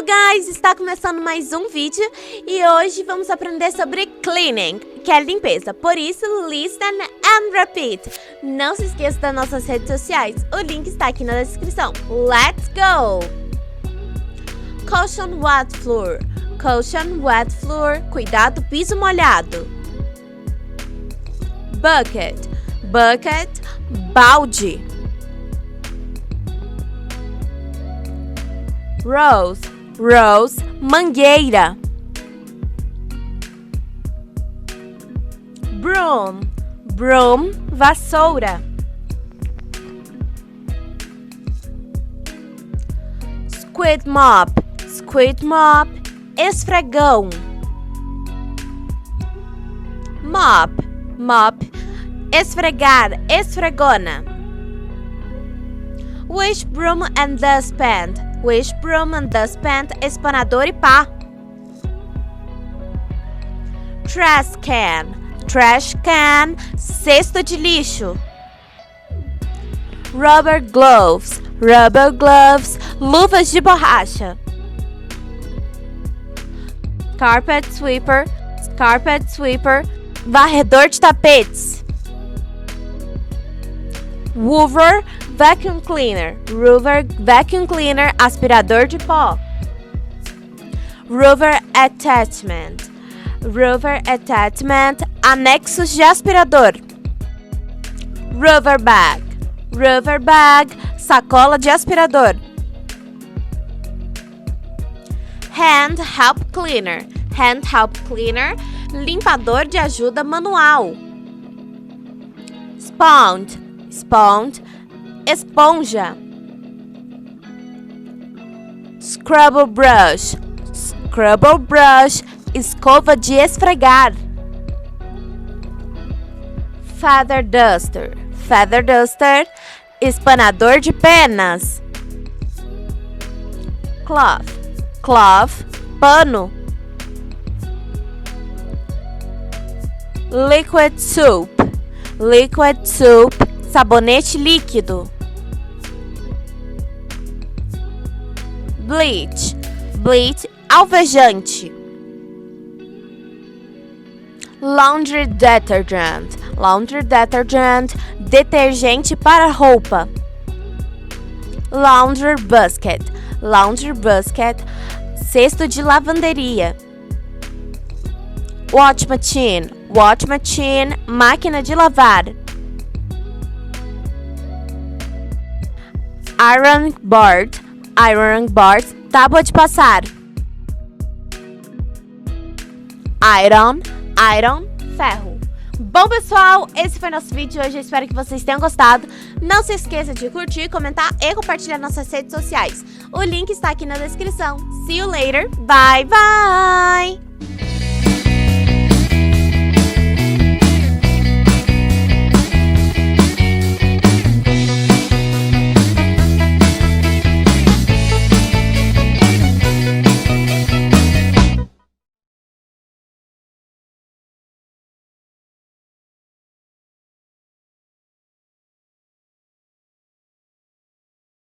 guys! Está começando mais um vídeo e hoje vamos aprender sobre cleaning, que é limpeza. Por isso, listen and repeat. Não se esqueça das nossas redes sociais. O link está aqui na descrição. Let's go! Caution wet floor. Caution wet floor. Cuidado, piso molhado. Bucket. Bucket. Balde. Rose, rose, mangueira. Broom, broom, vassoura. Squid mop, esfregão. Mop, mop, esfregar, esfregona. Wish broom and dustpan. Wish broom and dustpan, espanador e pá. Trash can, cesto de lixo. Rubber gloves, luvas de borracha. Carpet sweeper, varredor de tapetes. Hoover, vacuum cleaner, aspirador de pó. Hoover attachment, anexos de aspirador. Hoover bag, sacola de aspirador. Hand help cleaner, limpador de ajuda manual. Sponge, esponja. Scrubber brush, escova de esfregar. Feather duster, espanador de penas. Cloth, pano. Liquid soup, sabonete líquido. Bleach, alvejante. Laundry detergent, detergente para roupa. Laundry basket, cesto de lavanderia. Wash machine, máquina de lavar. Iron board, tábua de passar. Iron, ferro. Bom, pessoal, esse foi nosso vídeo de hoje. Eu espero que vocês tenham gostado. Não se esqueça de curtir, comentar e compartilhar nossas redes sociais. O link está aqui na descrição. See you later. Bye, bye!